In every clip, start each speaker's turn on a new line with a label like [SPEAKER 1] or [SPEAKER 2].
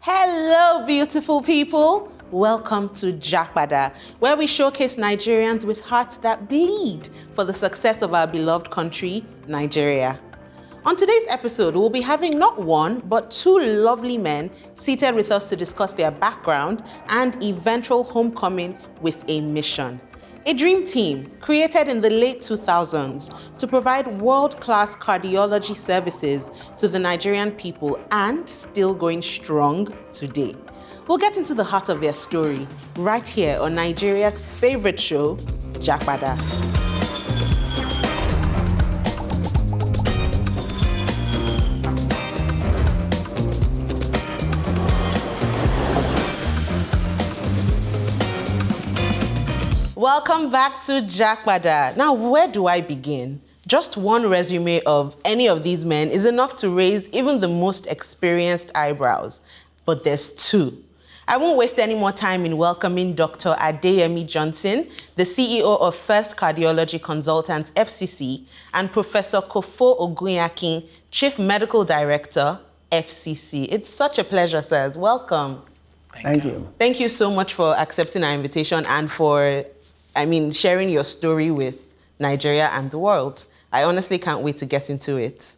[SPEAKER 1] Hello, beautiful people. Welcome to JAPADA, where we showcase Nigerians with hearts that bleed for the success of our beloved country, Nigeria. On today's episode, we'll be having not one, but two lovely men seated with us to discuss their background and eventual homecoming with a mission. A dream team created in the late 2000s to provide world-class cardiology services to the Nigerian people and still going strong today. We'll get into the heart of their story right here on Nigeria's favorite show, JAPADA. Welcome back to JAPADA. Now, where do I begin? Just one resume of any of these men is enough to raise even the most experienced eyebrows. But there's two. I won't waste any more time in welcoming Dr. Adeyemi Johnson, the CEO of First Cardiology Consultants, FCC, and Professor Kofo Ogunyankin, Chief Medical Director, FCC. It's such a pleasure, sirs. Welcome.
[SPEAKER 2] Thank you.
[SPEAKER 1] Thank you so much for accepting our invitation and for sharing your story with Nigeria and the world. I honestly can't wait to get into it.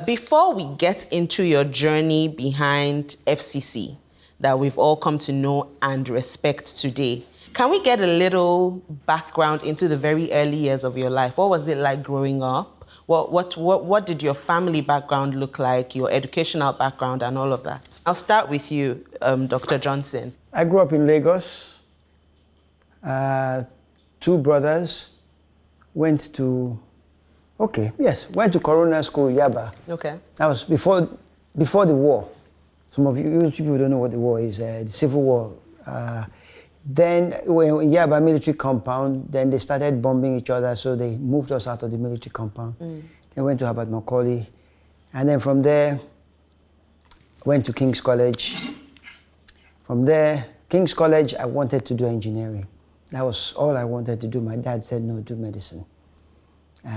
[SPEAKER 1] Before we get into your journey behind FCC that we've all come to know and respect today, can we get a little background into the very early years of your life? What was it like growing up? What did your family background look like, your educational background and all of that? I'll start with you, Dr. Johnson.
[SPEAKER 2] I grew up in Lagos. Two brothers went to Corona School, Yaba.
[SPEAKER 1] Okay.
[SPEAKER 2] That was before the war. Some of you people don't know what the war is, the Civil War. Then when Yaba military compound, then they started bombing each other, so they moved us out of the military compound. They went to Harvard Macaulay, and then from there, went to King's College. From there, King's College, I wanted to do engineering. That was all I wanted to do. My dad said, no, do medicine.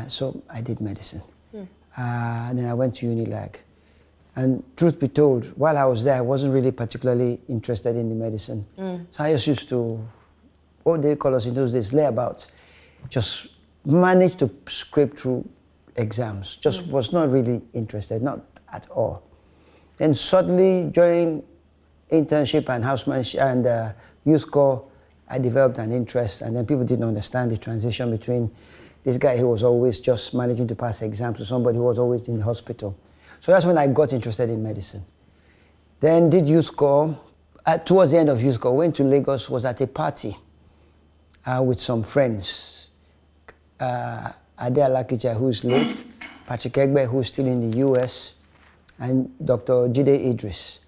[SPEAKER 2] So I did medicine. Then I went to Unilag. And truth be told, while I was there, I wasn't really particularly interested in the medicine. So I just used to, what they call us in those days, layabouts. Just managed to scrape through exams. Just was not really interested, not at all. Then suddenly, during internship and housemanship and youth corps, I developed an interest, and then people didn't understand the transition between this guy who was always just managing to pass exams to somebody who was always in the hospital. So that's when I got interested in medicine. Then did youth corps. Towards the end of youth corps, went to Lagos, was at a party with some friends. Ade Alakija, who's late, Patrick Egbe, who's still in the US, and Dr. Jide Idris,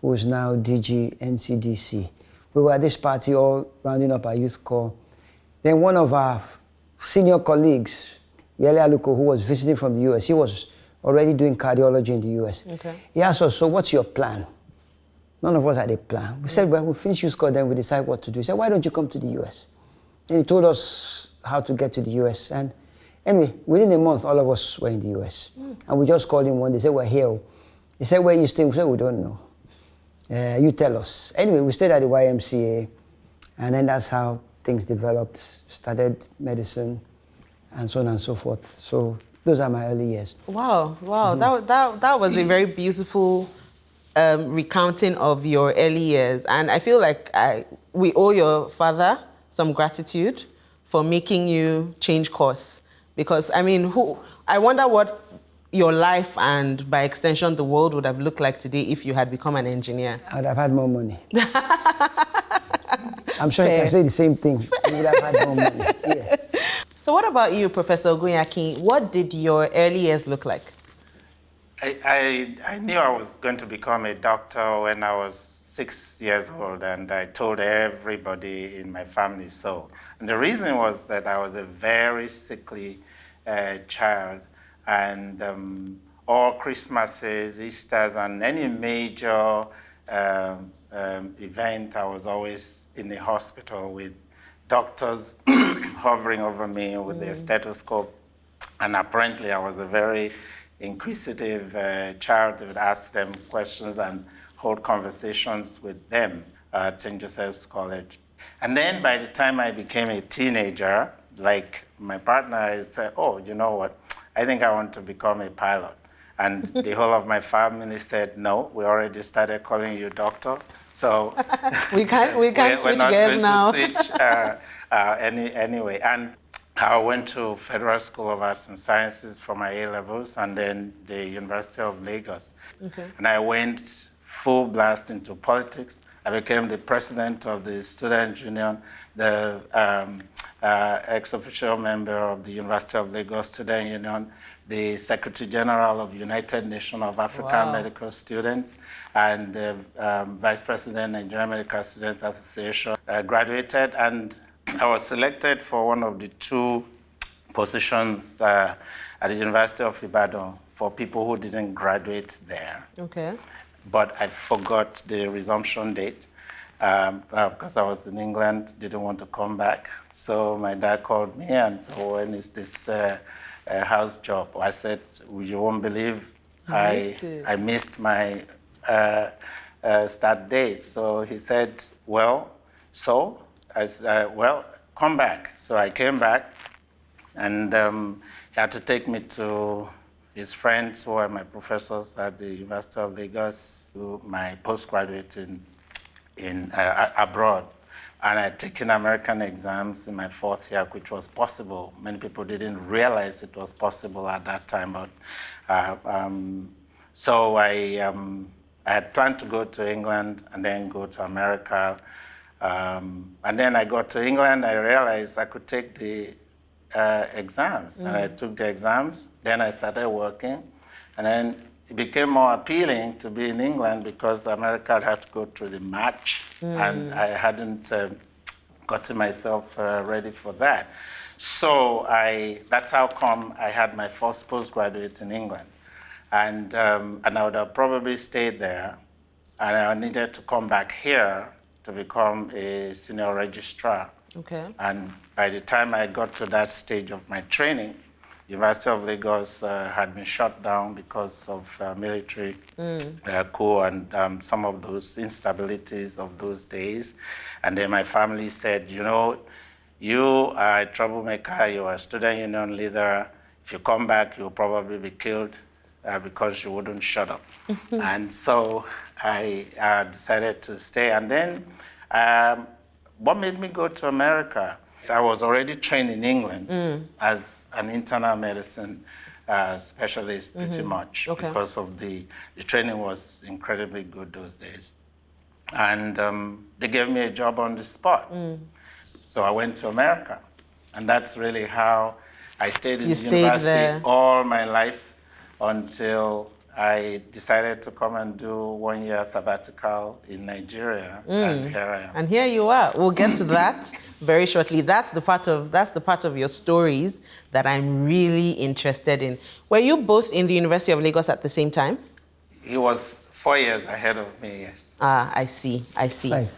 [SPEAKER 2] who is now DG NCDC. We were at this party all rounding up our youth corps. Then one of our senior colleagues, Yele Aluko, who was visiting from the US, he was already doing cardiology in the US. Okay. He asked us, so what's your plan? None of us had a plan. We said, well, we'll finish youth corps, then we decide what to do. He said, why don't you come to the US? And he told us how to get to the US. And anyway, within a month, all of us were in the US. And we just called him one day, said, we're here. He said, where are you staying? We said, we don't know. You tell us. Anyway, we stayed at the YMCA, and then that's how things developed. Started medicine, and so on and so forth. So those are my early years.
[SPEAKER 1] Wow. That was a very beautiful recounting of your early years, and I feel like we owe your father some gratitude for making you change course. Because I wonder what your life and, by extension, the world would have looked like today if you had become an engineer?
[SPEAKER 2] I would have had more money. I'm sure you can say the same thing. You would have had more money. Yeah.
[SPEAKER 1] So what about you, Professor Ogunyankin? What did your early years look like?
[SPEAKER 3] I knew I was going to become a doctor when I was 6 years old, and I told everybody in my family so. And the reason was that I was a very sickly child. And all Christmases, Easters, and any major event, I was always in the hospital with doctors hovering over me with their stethoscope. And apparently I was a very inquisitive child who would ask them questions and hold conversations with them at St. Joseph's College. And then by the time I became a teenager, like my partner, I said, oh, you know what? I think I want to become a pilot. And the whole of my family said, no, we already started calling you doctor. So
[SPEAKER 1] we can't switch gears now.
[SPEAKER 3] We're not going to switch anyway. And I went to Federal School of Arts and Sciences for my A-levels and then the University of Lagos. Okay. And I went full blast into politics. I became the president of the Student Union, the ex-official member of the University of Lagos Student Union, the Secretary General of United Nations of African Medical Students, and the Vice President, Nigerian Medical Students Association. I graduated and I was selected for one of the 2 positions at the University of Ibadan for people who didn't graduate there. Okay. But I forgot the resumption date because I was in England, didn't want to come back. So my dad called me and said, when is this house job? I said, you won't believe I missed my start date. So he said, well, so? I said, well, come back. So I came back and he had to take me to his friends who were my professors at the University of Lagos, to my postgraduate in abroad. And I had taken American exams in my 4th year, which was possible. Many people didn't realize it was possible at that time. But so I had planned to go to England and then go to America. And then I got to England, I realized I could take the exams. And I took the exams, then I started working. And then it became more appealing to be in England because America had to go through the match, and I hadn't gotten myself ready for that. So that's how come I had my first postgraduate in England. And I would have probably stayed there, and I needed to come back here to become a senior registrar. Okay. And by the time I got to that stage of my training, University of Lagos had been shut down because of military coup and some of those instabilities of those days. And then my family said, you know, you are a troublemaker, you are a student union leader. If you come back, you'll probably be killed because you wouldn't shut up. And so I decided to stay. And then what made me go to America? I was already trained in England as an internal medicine specialist pretty much because of the training was incredibly good those days. And they gave me a job on the spot. So I went to America. And that's really how I stayed in the university there all my life until I decided to come and do 1 year sabbatical in Nigeria, and here I am.
[SPEAKER 1] And here you are. We'll get to that very shortly. That's the part of your stories that I'm really interested in. Were you both in the University of Lagos at the same time?
[SPEAKER 3] He was 4 years ahead of me, yes.
[SPEAKER 1] Ah, I see.
[SPEAKER 2] Right.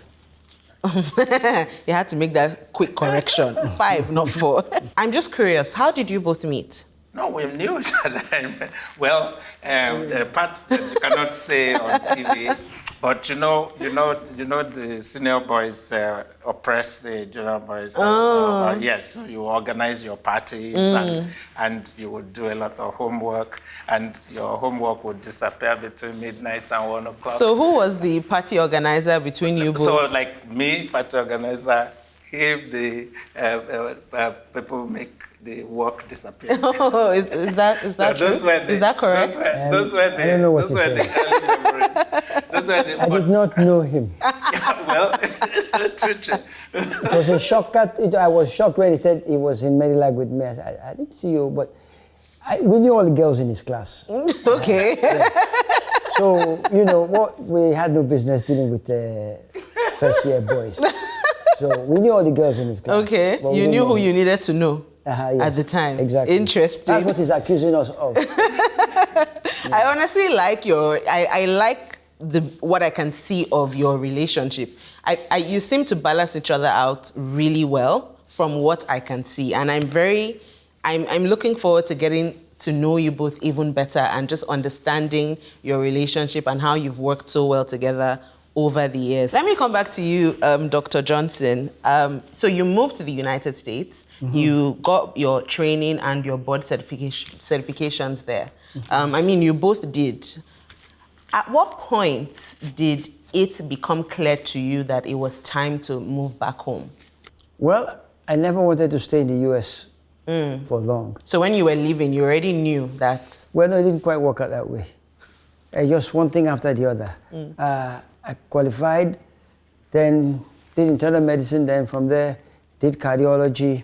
[SPEAKER 1] You had to make that quick correction. 5, not 4. I'm just curious, how did you both meet?
[SPEAKER 3] No, we knew each other. Well, the parts that you cannot say on TV, but you know the senior boys oppress the junior boys. Yes, so you organize your parties and you would do a lot of homework, and your homework would disappear between midnight and 1 o'clock.
[SPEAKER 1] So who was the party organizer between you both?
[SPEAKER 3] So like me, party organizer, him, the people make the work disappear.
[SPEAKER 1] Oh, is that true? Is that correct?
[SPEAKER 3] Those were the,
[SPEAKER 2] I don't know what
[SPEAKER 3] those were the early memories.
[SPEAKER 2] I did not know him.
[SPEAKER 3] Yeah, well,
[SPEAKER 2] it was a shock. I was shocked when he said he was in Medilab with me. I said, I didn't see you, but we knew all the girls in his class.
[SPEAKER 1] Okay.
[SPEAKER 2] Yeah. So, we had no business dealing with first year boys. So we knew all the girls in his class.
[SPEAKER 1] Okay. You knew who you needed to know.
[SPEAKER 2] Yes,
[SPEAKER 1] at the time.
[SPEAKER 2] Exactly.
[SPEAKER 1] Interesting.
[SPEAKER 2] That's what he's accusing us of.
[SPEAKER 1] I honestly like I like what I can see of your relationship. You seem to balance each other out really well from what I can see. And I'm looking forward to getting to know you both even better and just understanding your relationship and how you've worked so well together over the years. Let me come back to you, Dr. Johnson. So you moved to the United States. You got your training and your board certifications there. I mean, you both did. At what point did it become clear to you that it was time to move back home?
[SPEAKER 2] Well, I never wanted to stay in the US for long.
[SPEAKER 1] So when you were leaving, you already knew that...
[SPEAKER 2] Well, no, it didn't quite work out that way. Just one thing after the other. I qualified, then did internal medicine, then from there did cardiology,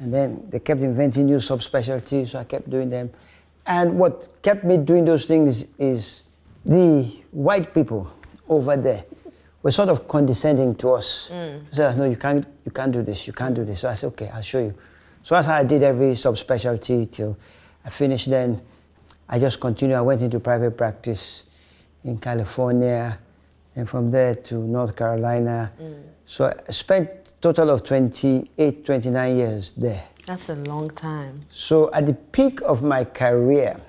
[SPEAKER 2] and then they kept inventing new subspecialties, so I kept doing them. And what kept me doing those things is the white people over there were sort of condescending to us. They said, no, you can't do this, you can't do this. So I said, okay, I'll show you. So that's how I did every subspecialty till I finished. Then I just continued. I went into private practice in California, and from there to North Carolina. So I spent a total of 28, 29 years there.
[SPEAKER 1] That's a long time.
[SPEAKER 2] So at the peak of my career,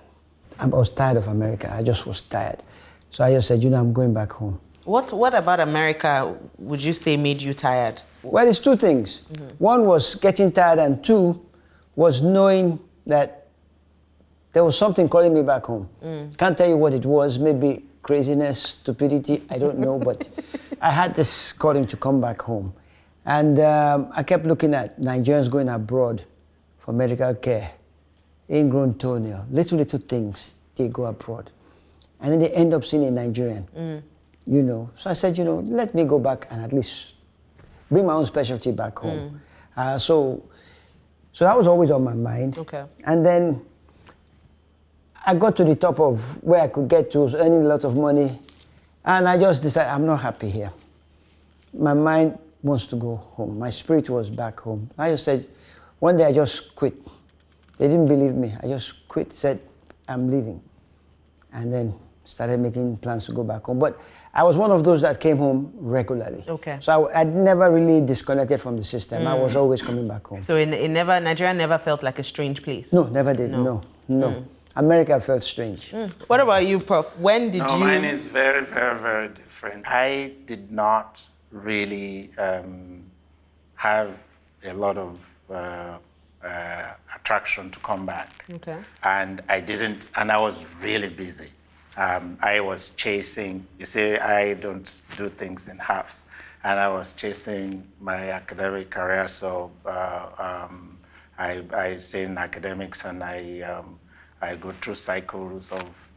[SPEAKER 2] I was tired of America. I just was tired. So I just said, I'm going back home.
[SPEAKER 1] What about America would you say made you tired?
[SPEAKER 2] Well, it's two things. One was getting tired, and two was knowing that there was something calling me back home. Can't tell you what it was, maybe craziness, stupidity, I don't know, but I had this calling to come back home. And I kept looking at Nigerians going abroad for medical care, ingrown toenail, little things, they go abroad. And then they end up seeing a Nigerian, So I said, let me go back and at least bring my own specialty back home. So that was always on my mind.
[SPEAKER 1] Okay.
[SPEAKER 2] And then I got to the top of where I could get to, earning a lot of money, and I just decided I'm not happy here. My mind wants to go home. My spirit was back home. I just said, one day I just quit. They didn't believe me. I just quit, said, I'm leaving. And then started making plans to go back home. But I was one of those that came home regularly.
[SPEAKER 1] Okay.
[SPEAKER 2] So I'd never really disconnected from the system. I was always coming back home.
[SPEAKER 1] So Nigeria never felt like a strange place?
[SPEAKER 2] No, never did, no. America felt strange.
[SPEAKER 1] What about you, Prof? When did you...
[SPEAKER 3] Mine is very, very, very different. I did not really have a lot of attraction to come back.
[SPEAKER 1] Okay.
[SPEAKER 3] And I was really busy. I was chasing, you see, I don't do things in halves. And I was chasing my academic career, so I stay in academics, and I go through cycles of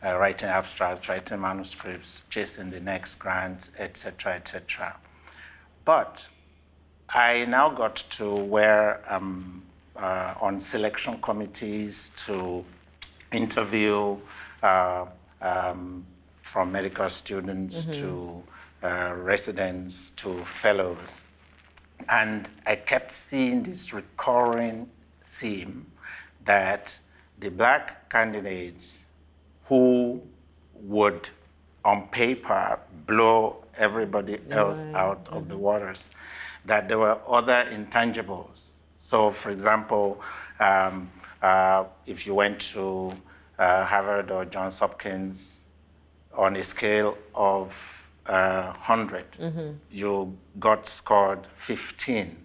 [SPEAKER 3] writing abstracts, writing manuscripts, chasing the next grant, etc., etc. But I now got to where I'm on selection committees to interview from medical students to residents to fellows. And I kept seeing this recurring theme that the black candidates who would, on paper, blow everybody else out of the waters, that there were other intangibles. So, for example, if you went to Harvard or Johns Hopkins, on a scale of 100, you got scored 15.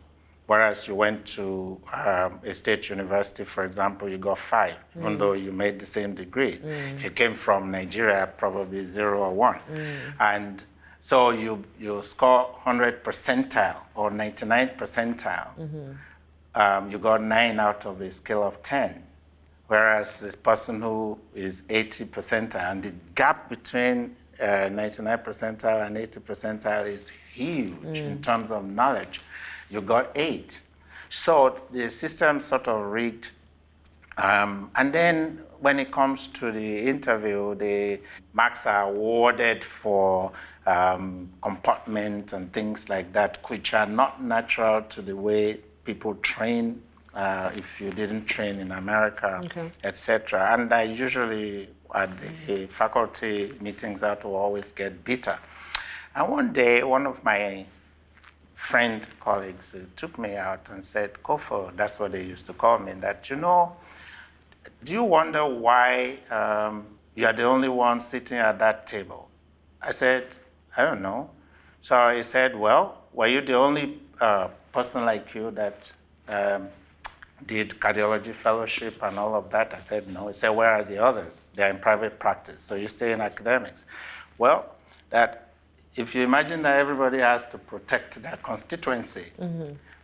[SPEAKER 3] Whereas you went to a state university, for example, you got 5, even though you made the same degree. If you came from Nigeria, probably 0 or 1. And so you score 100 percentile or 99 percentile. You got 9 out of a scale of 10. Whereas this person who is 80 percentile, and the gap between 99 percentile and 80 percentile is huge in terms of knowledge. You got 8. So the system sort of rigged. And then when it comes to the interview, the marks are awarded for comportment and things like that, which are not natural to the way people train if you didn't train in America, etc. And I usually, at the faculty meetings, that will always get bitter. And one day, one of my colleagues took me out and said, Kofo, that's what they used to call me, that, do you wonder why you are the only one sitting at that table? I said, I don't know. So he said, well, were you the only person like you that did cardiology fellowship and all of that? I said, no. He said, where are the others? They're in private practice, so you stay in academics. Well, that if you imagine that everybody has to protect their constituency,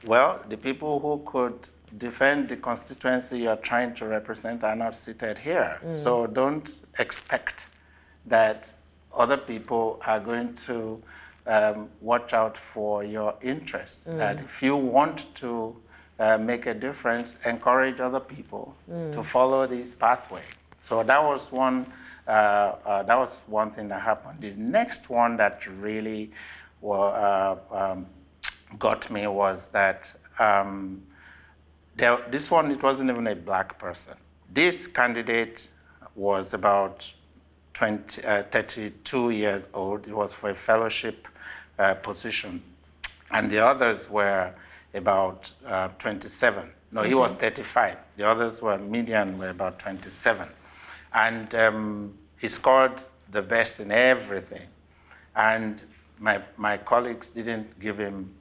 [SPEAKER 3] well, the people who could defend the constituency you're trying to represent are not seated here. So don't expect that other people are going to watch out for your interests. That if you want to make a difference, encourage other people to follow this pathway. So that was one thing that happened. The next one that really got me was that this one, it wasn't even a black person. This candidate was about 32 years old. It was for a fellowship position. And the others were about 27. No, he was 35. The others were median, were about 27. And he scored the best in everything. And my colleagues didn't give him,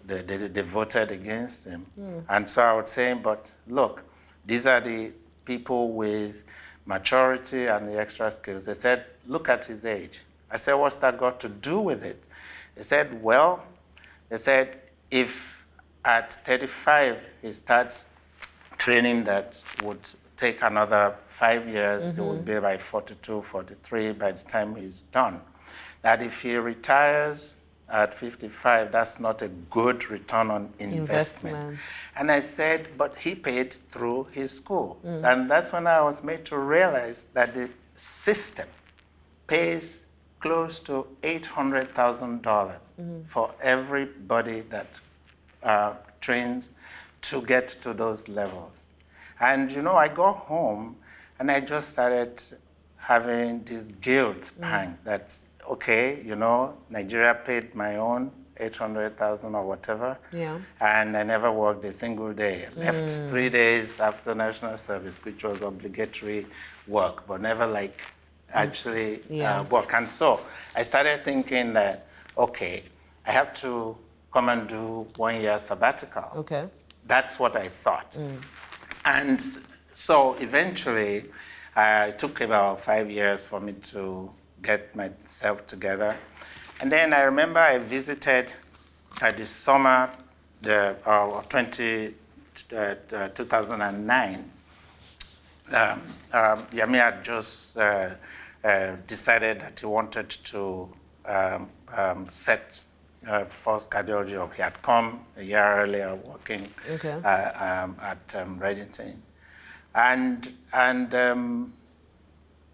[SPEAKER 3] they voted against him. And so I was saying, but look, these are the people with maturity and the extra skills. They said, look at his age. I said, what's that got to do with it? They said, well, they said, if at 35 he starts training that would take another 5 years, it would be by 42, 43 by the time he's done. That if he retires at 55, that's not a good return on investment. And I said, but he paid through his school. And that's when I was made to realize that the system pays close to $800,000 for everybody that trains to get to those levels. And you know, I got home and I just started having this guilt pang that, okay, you know, Nigeria paid my own 800,000 or whatever, and I never worked a single day. I left 3 days after national service, which was obligatory work, but never like actually work. And so I started thinking that, okay, I have to come and do 1 year sabbatical.
[SPEAKER 1] Okay.
[SPEAKER 3] That's what I thought. And so eventually, it took about 5 years for me to get myself together. And then I remember I visited this summer, 2009. Yemi had just decided that he wanted to set First Cardiology up. He had come a year earlier working at Redefine.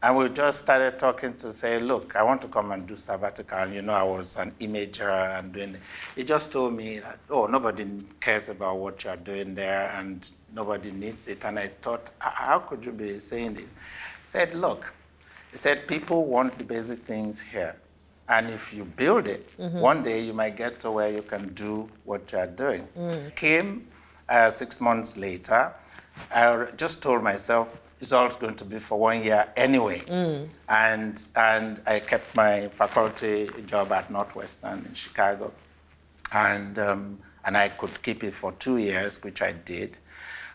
[SPEAKER 3] And we just started talking to say, look, I want to come and do sabbatical. And you know, I was an imager and doing it. He just told me that, oh, nobody cares about what you're doing there and nobody needs it. And I thought, how could you be saying this? He said, look, he said, people want the basic things here. And if you build it, one day you might get to where you can do what you're doing. Came 6 months later, I just told myself, it's all going to be for 1 year anyway. And I kept my faculty job at Northwestern in Chicago. And I could keep it for 2 years, which I did.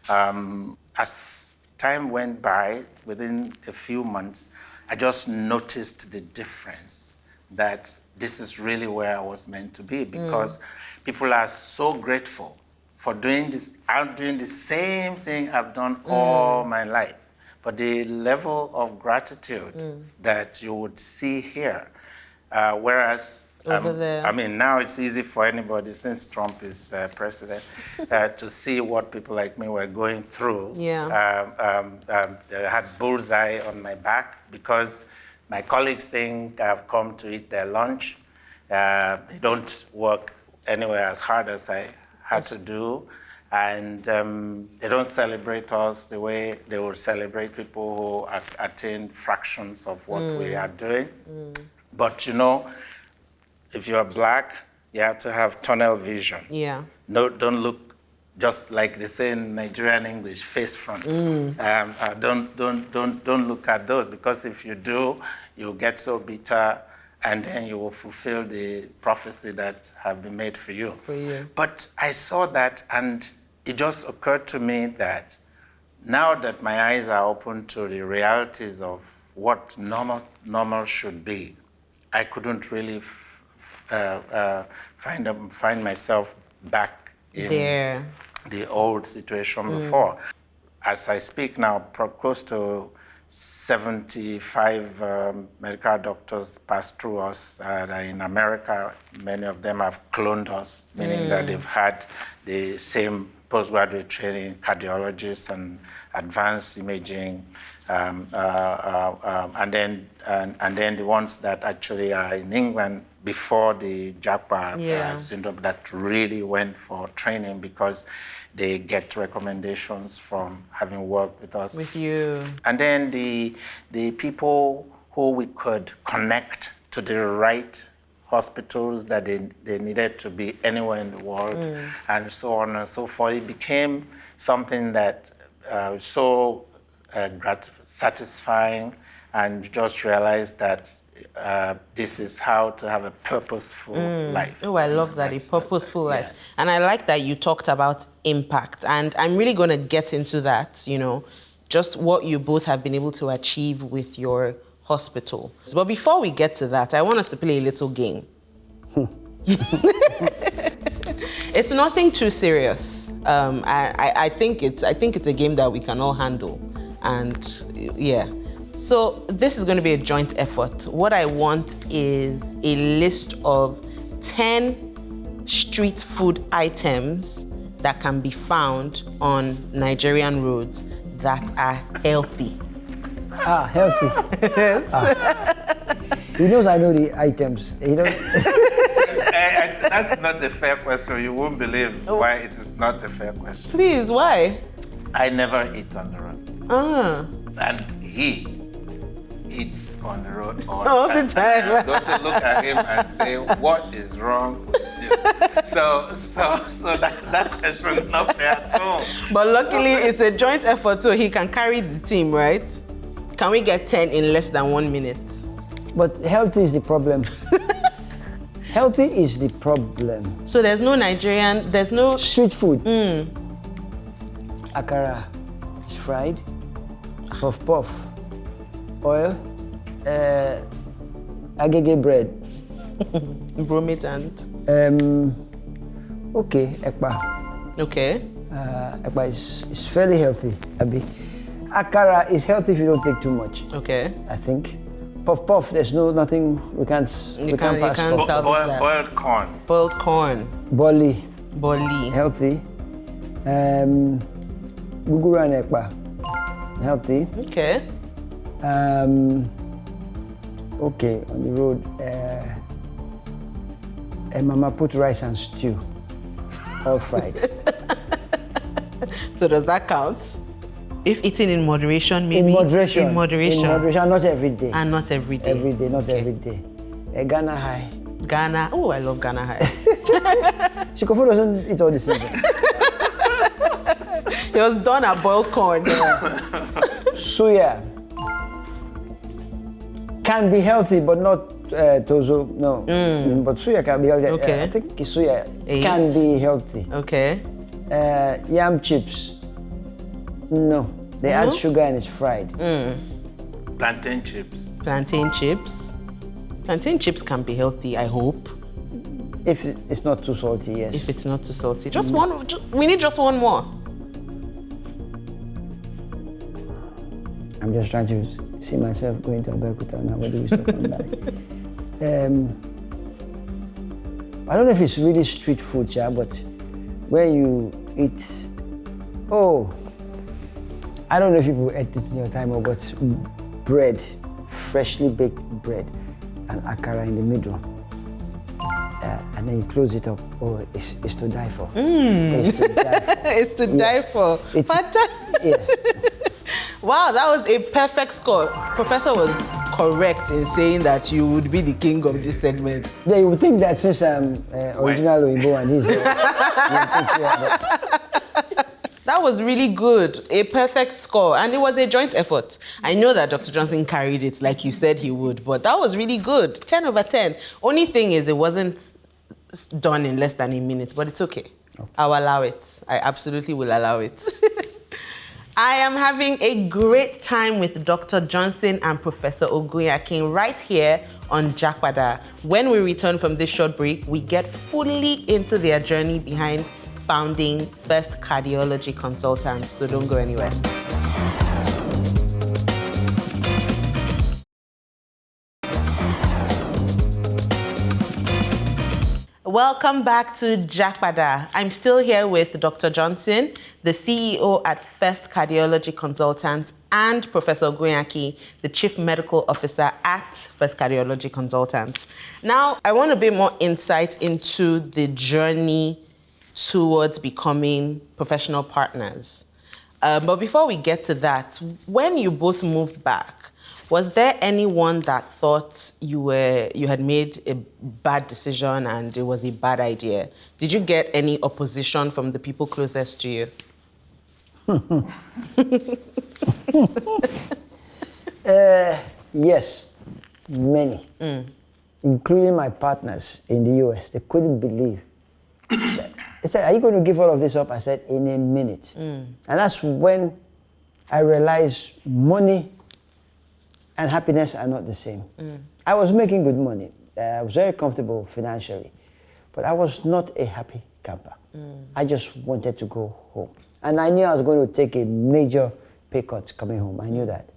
[SPEAKER 3] As time went by, within a few months, I just noticed the difference, that this is really where I was meant to be, because people are so grateful for doing this. I'm doing the same thing I've done all my life. But the level of gratitude that you would see here, whereas
[SPEAKER 1] over there,
[SPEAKER 3] I mean, now it's easy for anybody, since Trump is president, to see what people like me were going through. They had bullseye on my back because my colleagues think I've come to eat their lunch. They don't work anywhere as hard as I had to do. And they don't celebrate us the way they would celebrate people who attain fractions of what we are doing. But you know, if you're black, you have to have tunnel vision.
[SPEAKER 1] Yeah.
[SPEAKER 3] No, don't look just like they say in Nigerian English, face front. Don't look at those, because if you do, you'll get so bitter, and then you will fulfill the prophecy that have been made for you. But I saw that, and it just occurred to me that now that my eyes are open to the realities of what normal should be, I couldn't really find myself back in the old situation before. As I speak now, close to 75 medical doctors pass through us. In America, many of them have cloned us, meaning that they've had the same postgraduate training, cardiologists and advanced imaging, and then the ones that actually are in England before the JAPADA syndrome that really went for training, because they get recommendations from having worked with us.
[SPEAKER 1] With you.
[SPEAKER 3] And then the people who we could connect to the right hospitals that they needed to be anywhere in the world, and so on and so forth. It became something that so satisfying, and just realized that this is how to have a purposeful life.
[SPEAKER 1] Oh, I love that, a purposeful life. Yes. And I like that you talked about impact. And I'm really going to get into that, you know, just what you both have been able to achieve with your hospital. But before we get to that, I want us to play a little game. It's nothing too serious. I think it's a game that we can all handle. And yeah. So this is going to be a joint effort. What I want is a list of 10 street food items that can be found on Nigerian roads that are healthy.
[SPEAKER 2] Healthy. He knows I know the items. He knows.
[SPEAKER 3] That's not a fair question. You won't believe why it is not a fair question.
[SPEAKER 1] Please, why?
[SPEAKER 3] I never eat on the road. And he eats on the road all the time. I'm going to look at him and say, what is wrong with you? So that question is not fair at all.
[SPEAKER 1] But luckily, it's a joint effort, so he can carry the team, right? Can we get 10 in less than 1 minute?
[SPEAKER 2] But healthy is the problem. Healthy is the problem.
[SPEAKER 1] So there's no Nigerian, there's no...
[SPEAKER 2] Street food. Akara is fried. Puff puff. Oil. Agege bread.
[SPEAKER 1] Bromate and...
[SPEAKER 2] Okay, ekpa.
[SPEAKER 1] Okay.
[SPEAKER 2] Ekpa is fairly healthy, Abi. Akara is healthy if you don't take too much.
[SPEAKER 1] Okay.
[SPEAKER 2] I think. Puff puff, there's nothing we can't pass.
[SPEAKER 3] Boiled corn.
[SPEAKER 1] Boiled corn.
[SPEAKER 2] Boli.
[SPEAKER 1] Healthy.
[SPEAKER 2] Guguru and ekpa. Healthy.
[SPEAKER 1] Okay.
[SPEAKER 2] Okay, on the road, Mama put rice and stew, all fried.
[SPEAKER 1] So does that count? If eaten in moderation, maybe?
[SPEAKER 2] In moderation.
[SPEAKER 1] In moderation,
[SPEAKER 2] not every day.
[SPEAKER 1] And not every day.
[SPEAKER 2] Every day, not every day. Ghana high.
[SPEAKER 1] Ghana, oh, I love Ghana high.
[SPEAKER 2] Kofo doesn't eat all the season.
[SPEAKER 1] He was done at boiled corn.
[SPEAKER 2] Suya can be healthy, but not tozo, no. But suya can be healthy.
[SPEAKER 1] Okay.
[SPEAKER 2] I think suya can be healthy.
[SPEAKER 1] Okay.
[SPEAKER 2] Yam chips, no. They add sugar and it's fried.
[SPEAKER 3] Plantain chips.
[SPEAKER 1] Plantain chips. Plantain chips can be healthy, I hope.
[SPEAKER 2] If it's not too salty, yes.
[SPEAKER 1] If it's not too salty. Just one, we need just one more.
[SPEAKER 2] I'm just trying to see myself going to Abeokuta now. Where do we stop and buy? I don't know if it's really street food, but where you eat, I don't know if people ate this in your time, but bread, freshly baked bread, and akara in the middle. And then you close it up. It's to die for. It's to die for.
[SPEAKER 1] It's to die for.
[SPEAKER 2] Yes.
[SPEAKER 1] Wow, that was a perfect score. Professor was correct in saying that you would be the king of this segment.
[SPEAKER 2] Yeah, you would think that since I'm original Oyibo and he's
[SPEAKER 1] That was really good. A perfect score. And it was a joint effort. I know that Dr. Johnson carried it like you said he would, but that was really good. 10 over 10. Only thing is it wasn't done in less than a minute, but it's okay. I'll allow it. I absolutely will allow it. I am having a great time with Dr. Johnson and Professor Ogunyankin right here on JAPADA. When we return from this short break, we get fully into their journey behind founding First Cardiology Consultants. So don't go anywhere. Welcome back to JAPADA. I'm still here with Dr. Johnson, the CEO at First Cardiology Consultants, and Professor Ogunyankin, the Chief Medical Officer at First Cardiology Consultants. Now, I want a bit more insight into the journey towards becoming professional partners. But before we get to that, when you both moved back, was there anyone that thought you had made a bad decision and it was a bad idea? Did you get any opposition from the people closest to you?
[SPEAKER 2] Yes, many, including my partners in the US. They couldn't believe. They said, "Are you going to give all of this up?" I said, "In a minute." And that's when I realized money and happiness are not the same. I was making good money. I was very comfortable financially, but I was not a happy camper. I just wanted to go home. And I knew I was going to take a major pay cut coming home. I knew that.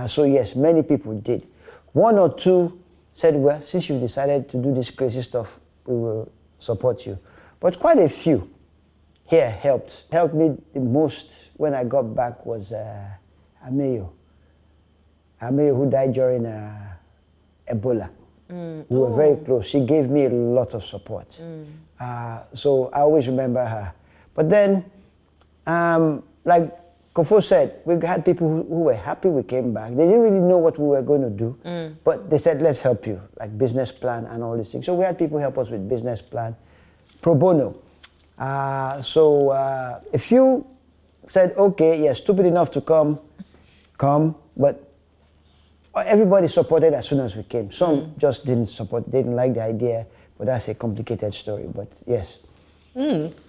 [SPEAKER 2] So yes, many people did. One or two said, "Well, since you've decided to do this crazy stuff, we will support you." But quite a few here helped. Helped me the most when I got back was Ameyo, who died during Ebola. We were very close. She gave me a lot of support. So I always remember her. But then, like Kofo said, we had people who were happy we came back. They didn't really know what we were going to do, but they said, "Let's help you," like business plan and all these things. So we had people help us with business plan, pro bono. So a few said, "Okay, yeah, stupid enough to come," but everybody supported as soon as we came. Some just didn't support, didn't like the idea, but that's a complicated story, but yes.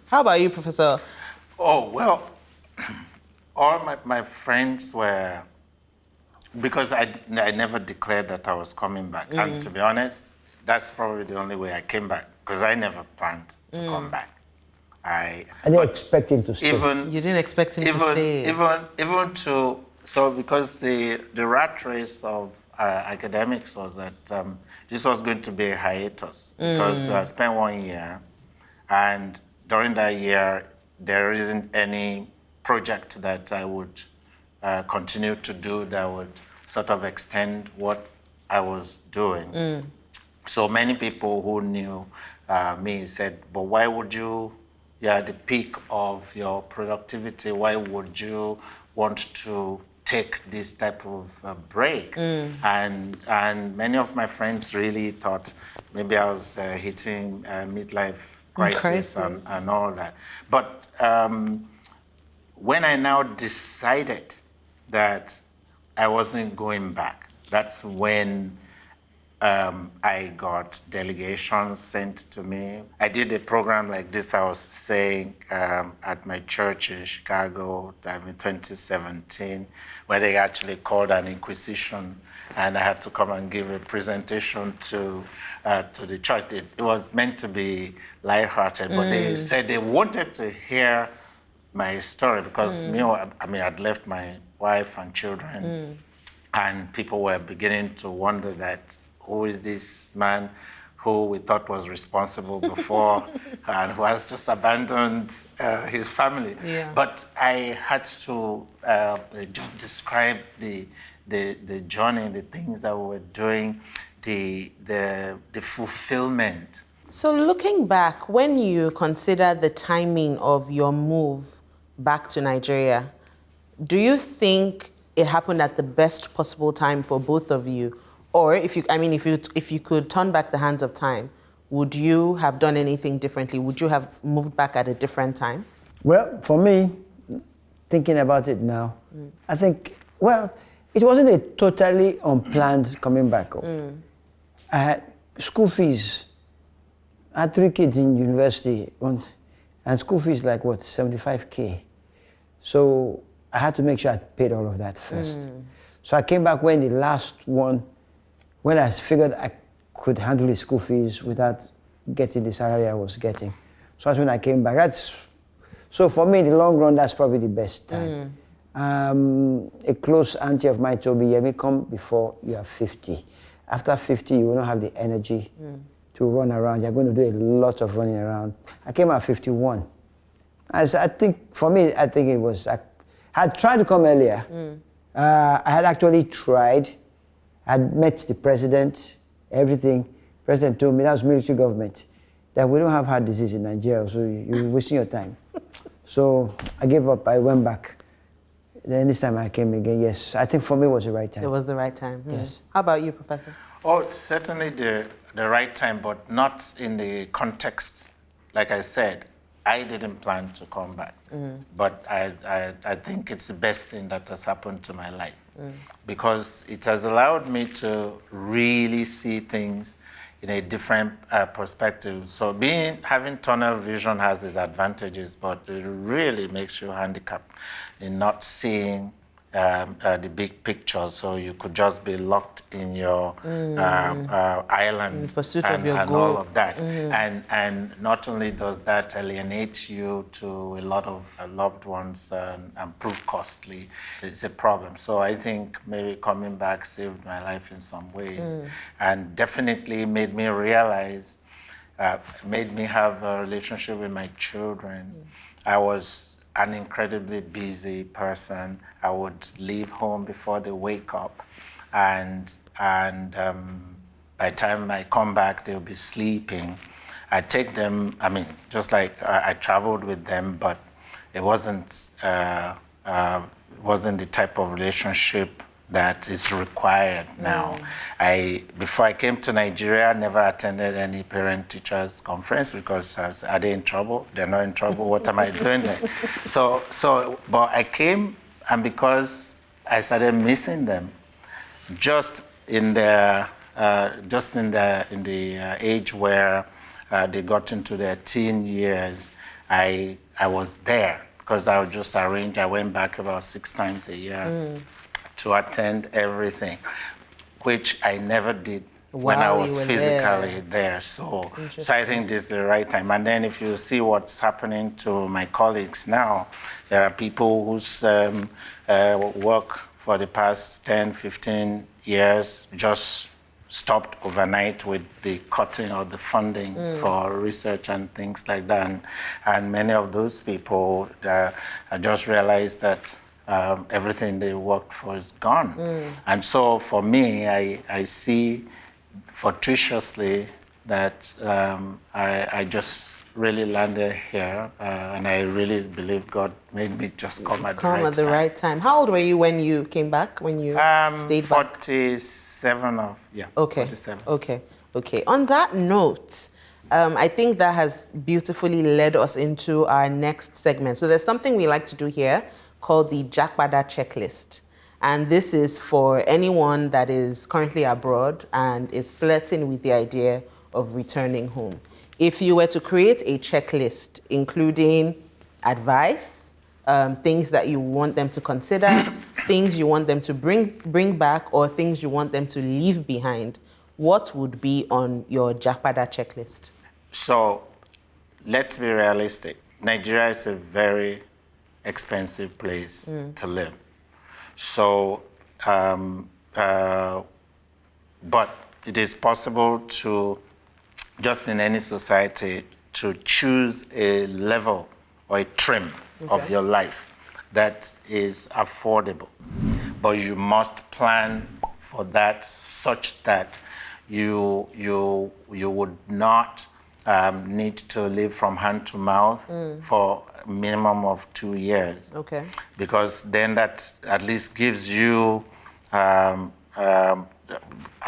[SPEAKER 1] How about you, Professor?
[SPEAKER 3] Oh, well, all my friends were, because I never declared that I was coming back. And to be honest, that's probably the only way I came back, because I never planned to come back. I
[SPEAKER 2] didn't expect him to stay.
[SPEAKER 1] You didn't expect him to stay.
[SPEAKER 3] Even to, so because the rat race of academics was that this was going to be a hiatus, because I spent 1 year, and during that year, there isn't any project that I would continue to do that would sort of extend what I was doing. So many people who knew me said, "But why would you, at the peak of your productivity, why would you want to take this type of break?" And many of my friends really thought maybe I was hitting midlife crisis and all that. But when I now decided that I wasn't going back, that's when I got delegations sent to me. I did a program like this, I was saying, at my church in Chicago in 2017, where they actually called an inquisition, and I had to come and give a presentation to the church. It was meant to be lighthearted, but they said they wanted to hear my story, because I'd left my wife and children, and people were beginning to wonder that, who is this man who we thought was responsible before and who has just abandoned his family? But I had to just describe the journey, the things that we were doing, the fulfillment.
[SPEAKER 1] So looking back, when you consider the timing of your move back to Nigeria, do you think it happened at the best possible time for both of you? Or if you could turn back the hands of time, would you have done anything differently? Would you have moved back at a different time?
[SPEAKER 2] Well, for me, thinking about it now, I think, well, it wasn't a totally unplanned coming back home. I had school fees. I had 3 kids in university, and school fees like what, 75K. So I had to make sure I paid all of that first. So I came back when the last one, when I figured I could handle the school fees without getting the salary I was getting. So that's when I came back. So for me, in the long run, that's probably the best time. A close auntie of mine told me, Yemi, come before you are 50. After 50, you will not have the energy to run around. You're going to do a lot of running around. I came at 51. I think, for me, I think it was, I had tried to come earlier. I had actually tried. I'd met the president, everything. The president told me, that was military government, that we don't have heart disease in Nigeria, so you're wasting your time. So I gave up, I went back. Then this time I came again, yes. I think for me it was the right time.
[SPEAKER 1] It was the right time.
[SPEAKER 2] Yes.
[SPEAKER 1] How about you, Professor?
[SPEAKER 3] Oh, certainly the right time, but not in the context. Like I said, I didn't plan to come back, but I think it's the best thing that has happened to my life because it has allowed me to really see things in a different perspective. So having tunnel vision has its advantages, but it really makes you handicapped in not seeing the big picture. So you could just be locked in your island
[SPEAKER 1] in pursuit of your
[SPEAKER 3] and
[SPEAKER 1] goal.
[SPEAKER 3] all of that. And not only does that alienate you to a lot of loved ones and prove costly, it's a problem. So I think maybe coming back saved my life in some ways and definitely made me realize, made me have a relationship with my children. I was an incredibly busy person. I would leave home before they wake up, and by the time I come back, they'll be sleeping. I take them. I mean, just like I traveled with them, but it wasn't the type of relationship that is required now. Before I came to Nigeria, I never attended any parent-teachers conference because are they in trouble? They're not in trouble. What am I doing there? But I came, and because I started missing them, just in the age where they got into their teen years, I was there because I would just arrange. I went back about 6 times a year. To attend everything, which I never did when I was physically there. So I think this is the right time. And then if you see what's happening to my colleagues now, there are people whose work for the past 10, 15 years just stopped overnight with the cutting of the funding for research and things like that. And many of those people just realized that everything they worked for is gone. And so for me, I see fortuitously that I just really landed here, and I really believe God made me just come at the right time.
[SPEAKER 1] How old were you when you came back, when you stayed back?
[SPEAKER 3] 47
[SPEAKER 1] Okay.
[SPEAKER 3] 47.
[SPEAKER 1] Okay. On that note, I think that has beautifully led us into our next segment. So there's something we like to do here called the JAPADA checklist. And this is for anyone that is currently abroad and is flirting with the idea of returning home. If you were to create a checklist including advice, things that you want them to consider, things you want them to bring back, or things you want them to leave behind, what would be on your JAPADA checklist?
[SPEAKER 3] So let's be realistic. Nigeria is a very expensive place to live. So, but it is possible to, just in any society, to choose a level or a trim of your life that is affordable. But you must plan for that such that you would not need to live from hand to mouth for a minimum of 2 years.
[SPEAKER 1] Okay.
[SPEAKER 3] Because then that at least gives you, I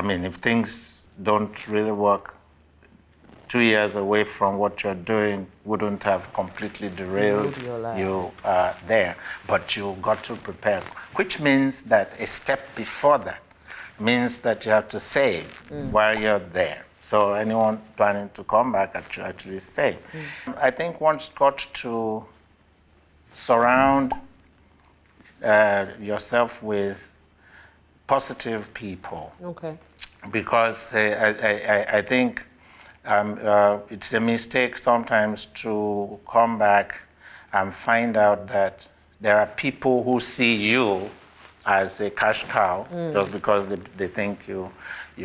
[SPEAKER 3] mean, if things don't really work 2 years away from what you're doing wouldn't have completely derailed you there. But you got to prepare, which means that a step before that means that you have to save while you're there. So anyone planning to come back actually save. I think one's got to surround yourself with positive people.
[SPEAKER 1] Okay.
[SPEAKER 3] Because I think it's a mistake sometimes to come back and find out that there are people who see you as a cash cow just because they think you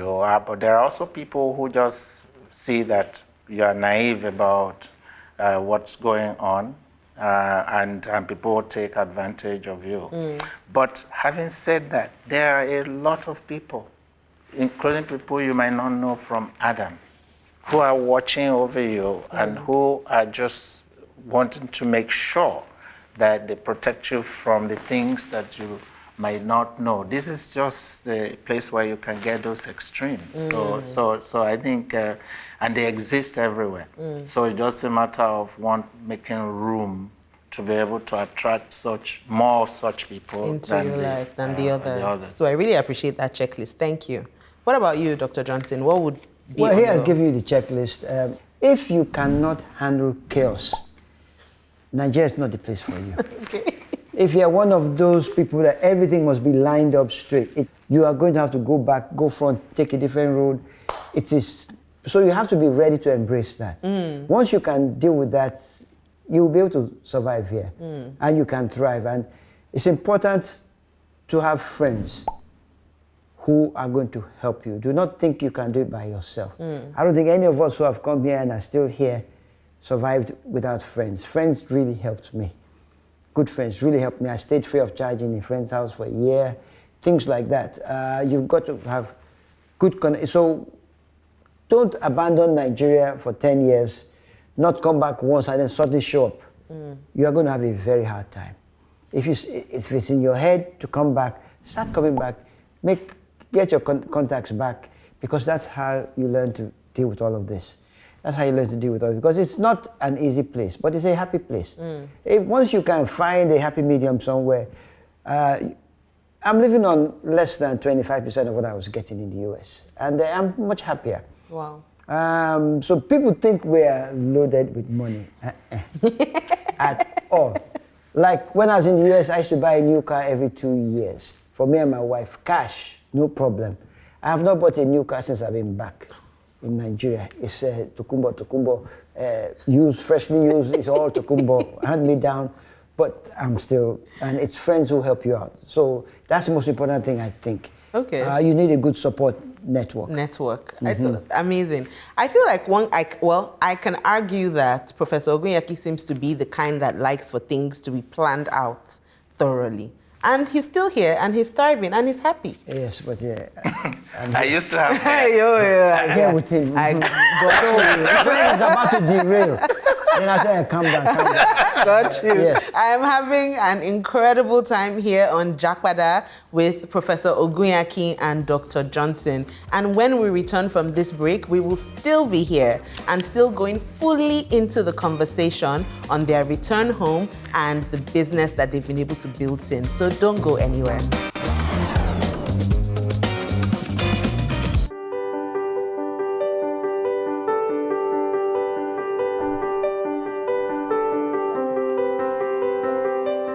[SPEAKER 3] are. But there are also people who just see that you are naive about what's going on, and people take advantage of you. But having said that, there are a lot of people, including people you might not know from Adam, who are watching over you and who are just wanting to make sure that they protect you from the things that you might not know. This is just the place where you can get those extremes. So I think, and they exist everywhere. So it's just a matter of one making room to be able to attract more of such people
[SPEAKER 1] into your life than the others.
[SPEAKER 3] others.
[SPEAKER 1] So I really appreciate that checklist. Thank you. What about you, Dr. Johnson? What would be
[SPEAKER 2] Well, he has given you the checklist. If you cannot handle chaos, Nigeria is not the place for you.
[SPEAKER 1] Okay.
[SPEAKER 2] If you're one of those people that everything must be lined up straight, you are going to have to go back, go front, take a different road. So you have to be ready to embrace that. Once you can deal with that, you'll be able to survive here and you can thrive. And it's important to have friends who are going to help you. Do not think you can do it by yourself. I don't think any of us who have come here and are still here survived without friends. Friends really helped me. Good friends really helped me. I stayed free of charge in a friend's house for a year, things like that. You've got to have good connect. So don't abandon Nigeria for 10 years, not come back once and then suddenly show up. You are going to have a very hard time. If it's in your head to come back, start coming back. Get your contacts back, because that's how you learn to deal with all of this. That's how you learn to deal with all of it, because it's not an easy place, but it's a happy place. Once you can find a happy medium somewhere, I'm living on less than 25% of what I was getting in the US, and I'm much happier.
[SPEAKER 1] Wow.
[SPEAKER 2] So people think we're loaded with money. At all. Like when I was in the US, I used to buy a new car every 2 years for me and my wife, cash, no problem. I have not bought a new car since I've been back in Nigeria. It's Tokumbo, used, freshly used, it's all Tokumbo, hand me down, but I'm still, and it's friends who help you out. So that's the most important thing, I think.
[SPEAKER 1] Okay.
[SPEAKER 2] You need a good support network.
[SPEAKER 1] I thought, amazing. I feel like I can argue that Professor Ogunyankin seems to be the kind that likes for things to be planned out thoroughly. And he's still here, and he's thriving, and he's happy.
[SPEAKER 2] Yes, but yeah.
[SPEAKER 3] I used to have
[SPEAKER 2] I'm here with him.
[SPEAKER 1] I got you.
[SPEAKER 2] When he's about to derail, then I say, come back.
[SPEAKER 1] Got you.
[SPEAKER 2] Yes.
[SPEAKER 1] I am having an incredible time here on JAPADA with Professor Ogunyankin and Dr. Johnson. And when we return from this break, we will still be here and still going fully into the conversation on their return home and the business that they've been able to build since. So don't go anywhere.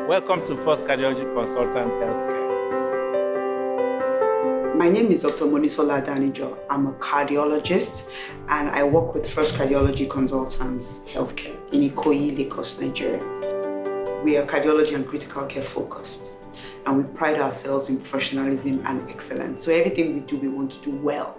[SPEAKER 3] Welcome to First Cardiology Consultant Healthcare.
[SPEAKER 4] My name is Dr. Monisola Danijo. I'm a cardiologist and I work with First Cardiology Consultants Healthcare in Ikoyi, Lagos, Nigeria. We are cardiology and critical care focused, and we pride ourselves in professionalism and excellence. So everything we do, we want to do well.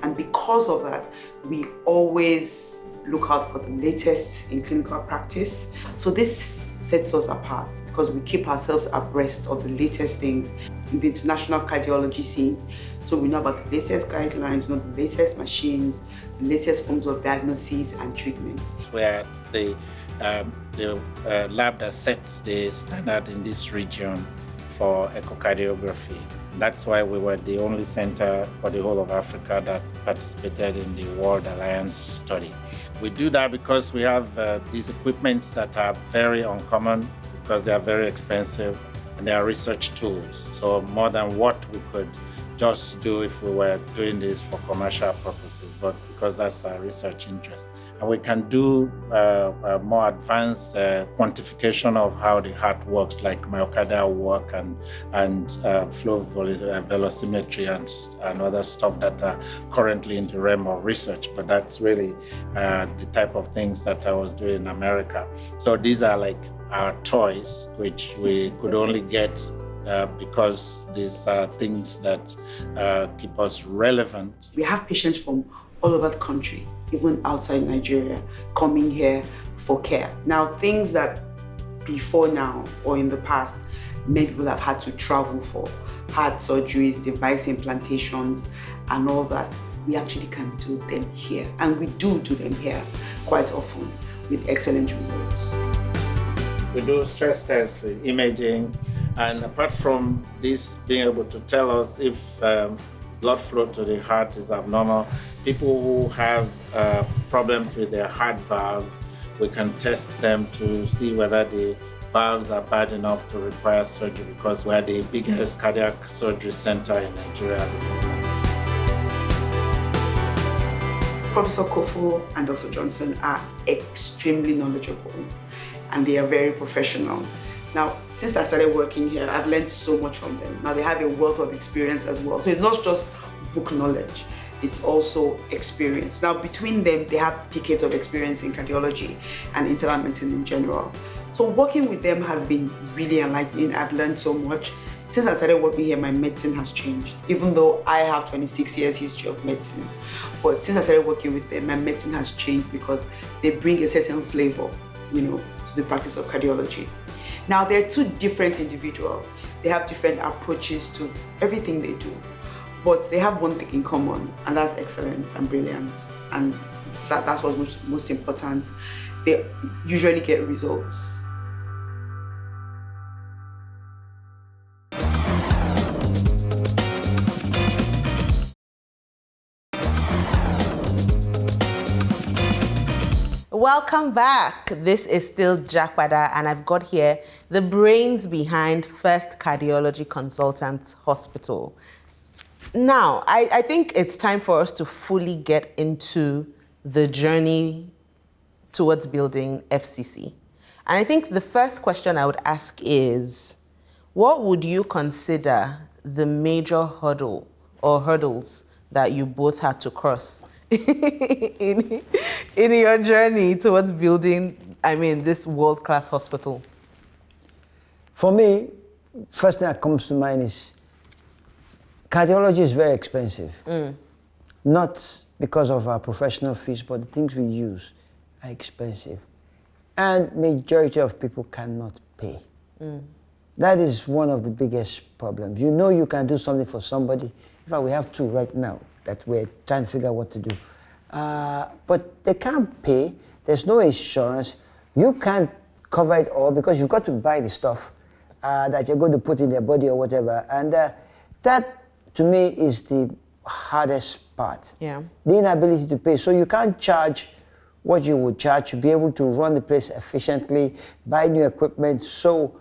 [SPEAKER 4] And because of that, we always look out for the latest in clinical practice. So this sets us apart because we keep ourselves abreast of the latest things in the international cardiology scene. So we know about the latest guidelines, we know the latest machines, the latest forms of diagnosis and treatment.
[SPEAKER 3] We're the lab that sets the standard in this region for echocardiography. That's why we were the only center for the whole of Africa that participated in the World Alliance study. We do that because we have these equipments that are very uncommon, because they are very expensive, and they are research tools. So more than what we could just do if we were doing this for commercial purposes, but because that's our research interest. And we can do more advanced quantification of how the heart works, like myocardial work and flow velocimetry and other stuff that are currently in the realm of research. But that's really the type of things that I was doing in America. So these are like our toys, which we could only get because these are things that keep us relevant.
[SPEAKER 4] We have patients from all over the country, even outside Nigeria, coming here for care. Now, things that before now or in the past, many people have had to travel for, heart surgeries, device implantations, and all that, we actually can do them here. And we do them here quite often with excellent results.
[SPEAKER 3] We do stress tests for imaging, and apart from this being able to tell us if blood flow to the heart is abnormal, people who have problems with their heart valves, we can test them to see whether the valves are bad enough to require surgery, because we're the biggest cardiac surgery center in Nigeria.
[SPEAKER 4] Professor Kofo and Dr. Johnson are extremely knowledgeable, and they are very professional. Now, since I started working here, I've learned so much from them. Now they have a wealth of experience as well. So it's not just book knowledge, it's also experience. Now between them, they have decades of experience in cardiology and internal medicine in general. So working with them has been really enlightening. I've learned so much. Since I started working here, my medicine has changed, even though I have 26 years history of medicine. But since I started working with them, my medicine has changed because they bring a certain flavor, to the practice of cardiology. Now, they're two different individuals. They have different approaches to everything they do, but they have one thing in common, and that's excellence and brilliance. And that's what's most important. They usually get results.
[SPEAKER 1] Welcome back. This is still JAPADA, and I've got here the brains behind First Cardiology Consultants Hospital. Now, I think it's time for us to fully get into the journey towards building FCC. And I think the first question I would ask is, what would you consider the major hurdle or hurdles that you both had to cross in your journey towards building, this world-class hospital?
[SPEAKER 2] For me, first thing that comes to mind is cardiology is very expensive. Not because of our professional fees, but the things we use are expensive. And majority of people cannot pay. That is one of the biggest problems. You can do something for somebody. In fact, we have two right now that we're trying to figure out what to do. But they can't pay. There's no insurance. You can't cover it all because you've got to buy the stuff that you're going to put in their body or whatever. And that, to me, is the hardest part.
[SPEAKER 1] Yeah.
[SPEAKER 2] The inability to pay. So you can't charge what you would charge to be able to run the place efficiently, buy new equipment. So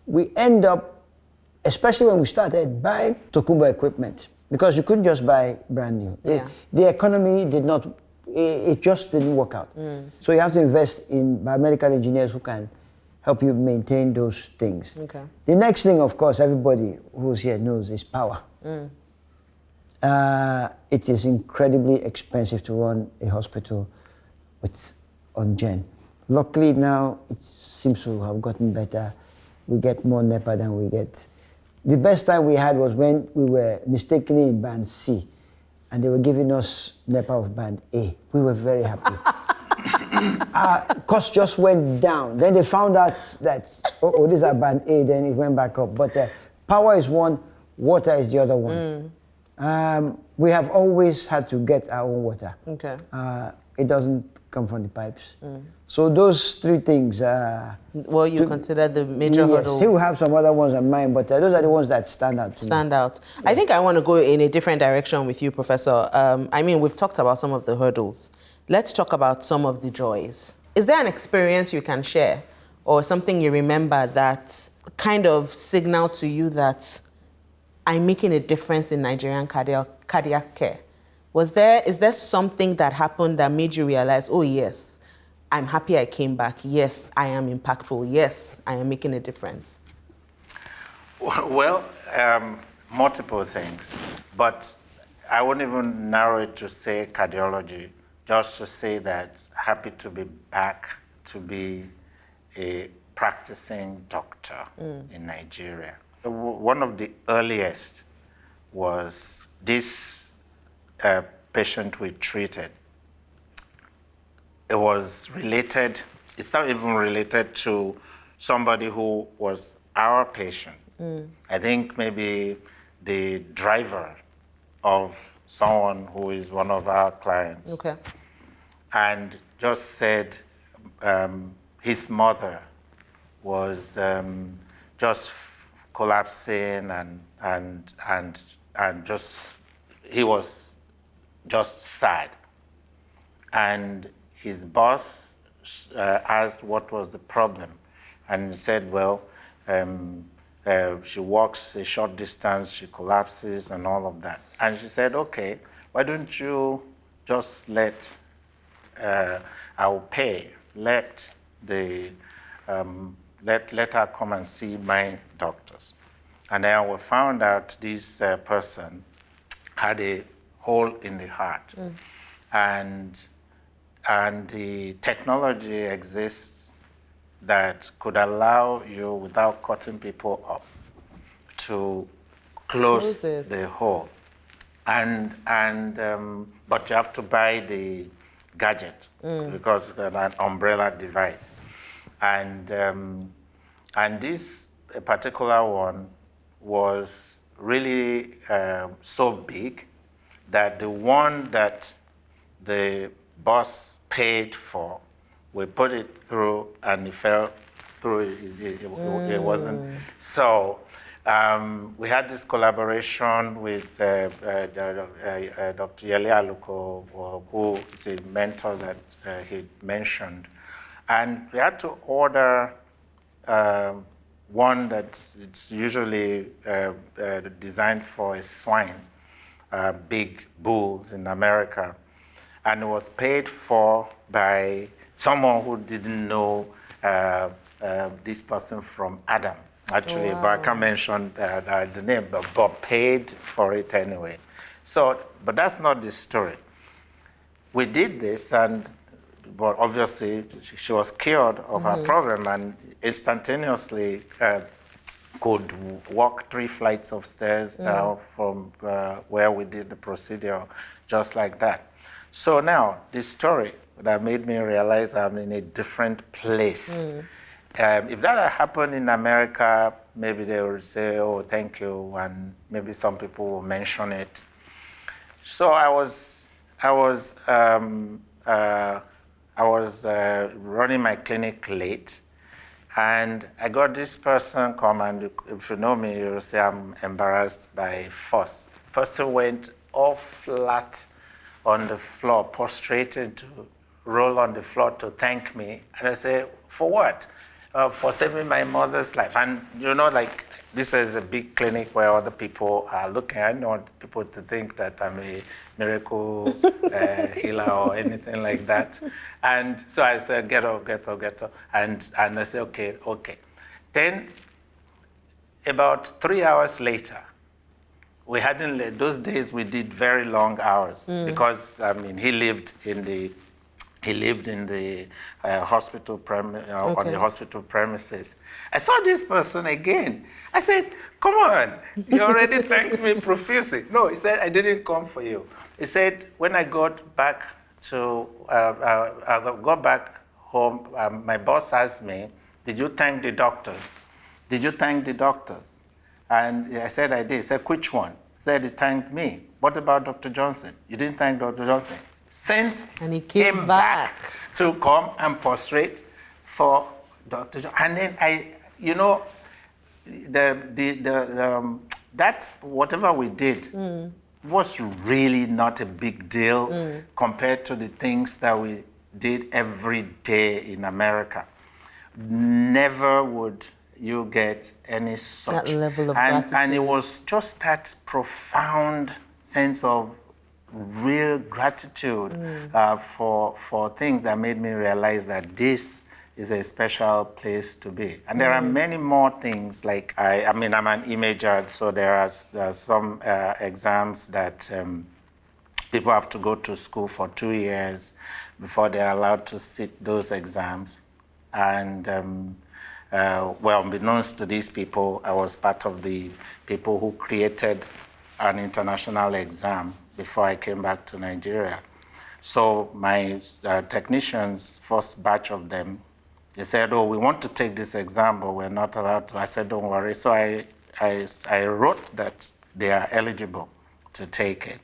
[SPEAKER 2] we end up, especially when we started, buying Tokumbo equipment, because you couldn't just buy brand new.
[SPEAKER 1] Yeah.
[SPEAKER 2] The economy did not, it just didn't work out. So you have to invest in biomedical engineers who can help you maintain those things.
[SPEAKER 1] Okay.
[SPEAKER 2] The next thing, of course, everybody who's here knows is power. It is incredibly expensive to run a hospital on gen. Luckily now, it seems to have gotten better. We get more NEPA than we get. The best time we had was when we were mistakenly in band C, and they were giving us NEPA of band A. We were very happy. Cost just went down. Then they found out that, these are band A, then it went back up. But power is one, water is the other one. We have always had to get our own water.
[SPEAKER 1] Okay.
[SPEAKER 2] It doesn't come from the pipes. So those three things.
[SPEAKER 1] Well, you consider the major hurdles.
[SPEAKER 2] He will have some other ones on mind, but those are the ones that stand out to me.
[SPEAKER 1] Stand out. Yeah. I think I want to go in a different direction with you, Professor. I mean, we've talked about some of the hurdles. Let's talk about some of the joys. Is there an experience you can share or something you remember that kind of signaled to you that I'm making a difference in Nigerian cardiac care? Is there something that happened that made you realize, oh yes, I'm happy I came back. Yes, I am impactful. Yes, I am making a difference.
[SPEAKER 3] Well, multiple things, but I wouldn't even narrow it to say cardiology, just to say that happy to be back to be a practicing doctor in Nigeria. One of the earliest was this patient we treated. It was related, it's not even related to somebody who was our patient. I think maybe the driver of someone who is one of our clients.
[SPEAKER 1] Okay. And
[SPEAKER 3] just said his mother was just collapsing and just, he was just sad. And his boss asked what was the problem. And he said, well, she walks a short distance, she collapses and all of that. And she said, okay, why don't you just let, I'll pay, let her come and see my doctors. And then we found out this person had a hole in the heart. And the technology exists that could allow you, without cutting people up, to close the hole. But you have to buy the gadget because it's an umbrella device. And this particular one was really so big that the one that the boss paid for, we put it through and it fell through, it wasn't. So we had this collaboration with Dr. Yele Aluko, who is a mentor that he mentioned. And we had to order one that it's usually designed for a swine, big bulls in America. And it was paid for by someone who didn't know this person from Adam, actually, but I can't mention the name, but paid for it anyway. So, but that's not the story. We did this, but obviously she was cured of her problem and instantaneously could walk 3 flights of stairs now from where we did the procedure, just like that. So now, this story that made me realize I'm in a different place. If that had happened in America, maybe they would say, oh, thank you, and maybe some people will mention it. So I was running my clinic late, and I got this person come, and if you know me, you'll say I'm embarrassed by force. Person went all flat on the floor, prostrated to roll on the floor to thank me. And I say, for what? For saving my mother's life. And you know, like, this is a big clinic where other people are looking. I don't want people to think that I'm a miracle healer or anything like that. And so I said, get up. And I said, okay. Then, about 3 hours later, we hadn't, those days we did very long hours because, I mean, he lived in the hospital on the hospital premises. I saw this person again. I said, come on, you already thanked me profusely. No, he said, I didn't come for you. He said, when I got back to, I got back home, my boss asked me, did you thank the doctors? Did you thank the doctors? And I said, I did. He said, which one? He said, he thanked me. What about Dr. Johnson? You didn't thank Dr. Johnson. Sent
[SPEAKER 1] and he came back.
[SPEAKER 3] to come and prostrate for Dr. John. And then that whatever we did was really not a big deal compared to the things that we did every day in America. Never would you get any such
[SPEAKER 1] that level of gratitude.
[SPEAKER 3] And it was just that profound sense of real gratitude for things that made me realize that this is a special place to be. And there are many more things, like I'm an imager, so there are some exams that people have to go to school for 2 years before they're allowed to sit those exams. And well, unbeknownst to these people, I was part of the people who created an international exam before I came back to Nigeria. So my technicians, first batch of them, they said, oh, we want to take this exam, but we're not allowed to. I said, don't worry. So I wrote that they are eligible to take it.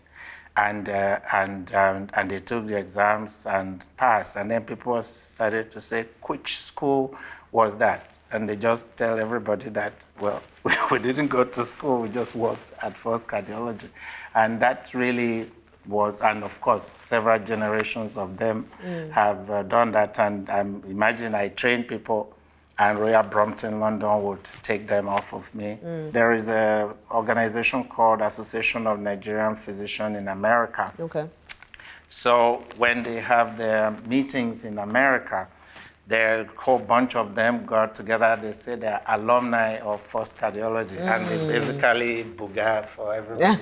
[SPEAKER 3] And they took the exams and passed. And then people started to say, which school was that? And they just tell everybody that, well, we didn't go to school, we just worked at First Cardiology. And that really was, and of course, several generations of them have done that. And imagine I train people, and Royal Brompton London would take them off of me. There is an organization called Association of Nigerian Physicians in America.
[SPEAKER 1] Okay.
[SPEAKER 3] So when they have their meetings in America, a whole bunch of them got together. They say they're alumni of First Cardiology, and they basically booga for everybody.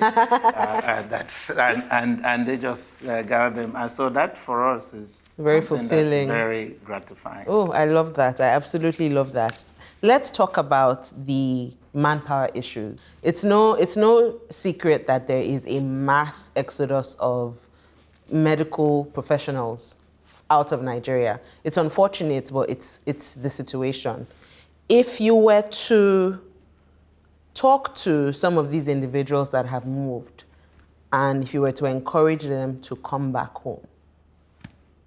[SPEAKER 3] And they just gather them. And so that for us is
[SPEAKER 1] very
[SPEAKER 3] something
[SPEAKER 1] fulfilling,
[SPEAKER 3] that's very gratifying.
[SPEAKER 1] Oh, I love that. I absolutely love that. Let's talk about the manpower issues. It's no secret that there is a mass exodus of medical professionals out of Nigeria. It's unfortunate, but it's the situation. If you were to talk to some of these individuals that have moved, and if you were to encourage them to come back home,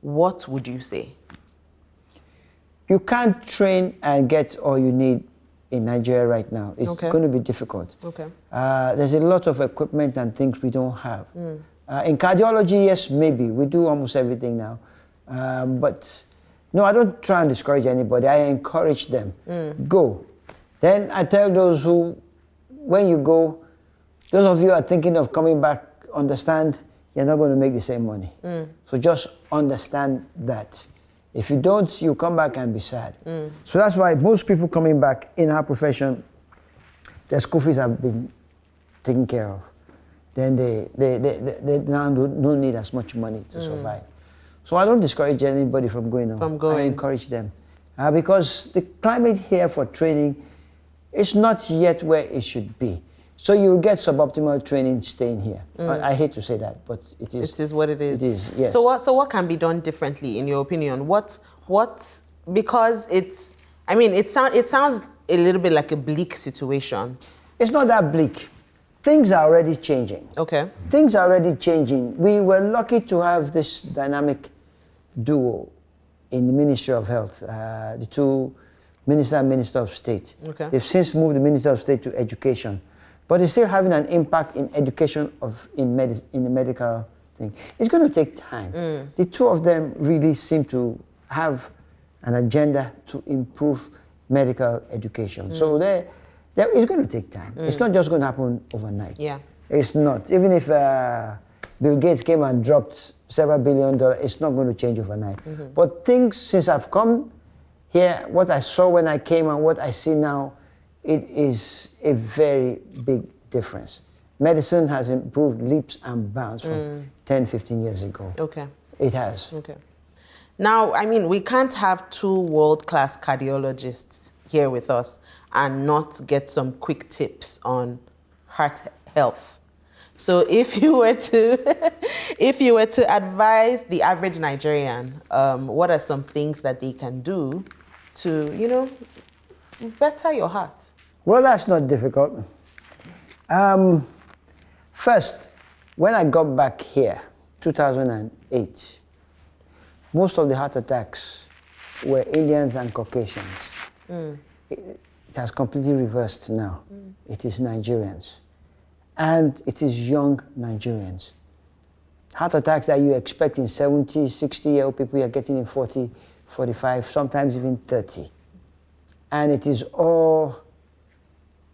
[SPEAKER 1] what would you say?
[SPEAKER 2] You can't train and get all you need in Nigeria right now. It's going to be difficult.
[SPEAKER 1] Okay.
[SPEAKER 2] There's a lot of equipment and things we don't have. In cardiology, yes, maybe. We do almost everything now. But no, I don't try and discourage anybody. I encourage them. Go. Then I tell those who, when you go, those of you who are thinking of coming back, understand you're not going to make the same money. So just understand that. If you don't, you come back and be sad. So that's why most people coming back in our profession, their school fees have been taken care of. Then they now don't need as much money to survive. So I don't discourage anybody from going on. I encourage them. Because the climate here for training is not yet where it should be. So you get suboptimal training staying here. I hate to say that, but it is.
[SPEAKER 1] It is what it is.
[SPEAKER 2] It is, yes.
[SPEAKER 1] So what can be done differently, in your opinion? Because it sounds a little bit like a bleak situation.
[SPEAKER 2] It's not that bleak. Things are already changing. Okay. Things are already changing. We were lucky to have this dynamic duo in the Ministry of Health, the two Minister and Minister of State. Okay. They've since moved the Minister of State to Education, but it's still having an impact in education in the medical thing. It's going to take time. The two of them really seem to have an agenda to improve medical education. So it's going to take time. It's not just going to happen overnight. Yeah. It's not. Even if Bill Gates came and dropped several $1 billion, it's not going to change overnight. But things, since I've come here, what I saw when I came and what I see now, it is a very big difference. Medicine has improved leaps and bounds from 10, 15 years ago. Okay. It has. Okay.
[SPEAKER 1] Now, we can't have two world-class cardiologists here with us and not get some quick tips on heart health. So if you were to advise the average Nigerian, what are some things that they can do to, better your heart?
[SPEAKER 2] Well, that's not difficult. First, when I got back here, 2008, most of the heart attacks were Indians and Caucasians. It has completely reversed now. It is Nigerians. And it is young Nigerians. Heart attacks that you expect in 70, 60-year-old people, you're getting in 40, 45, sometimes even 30. And it is all,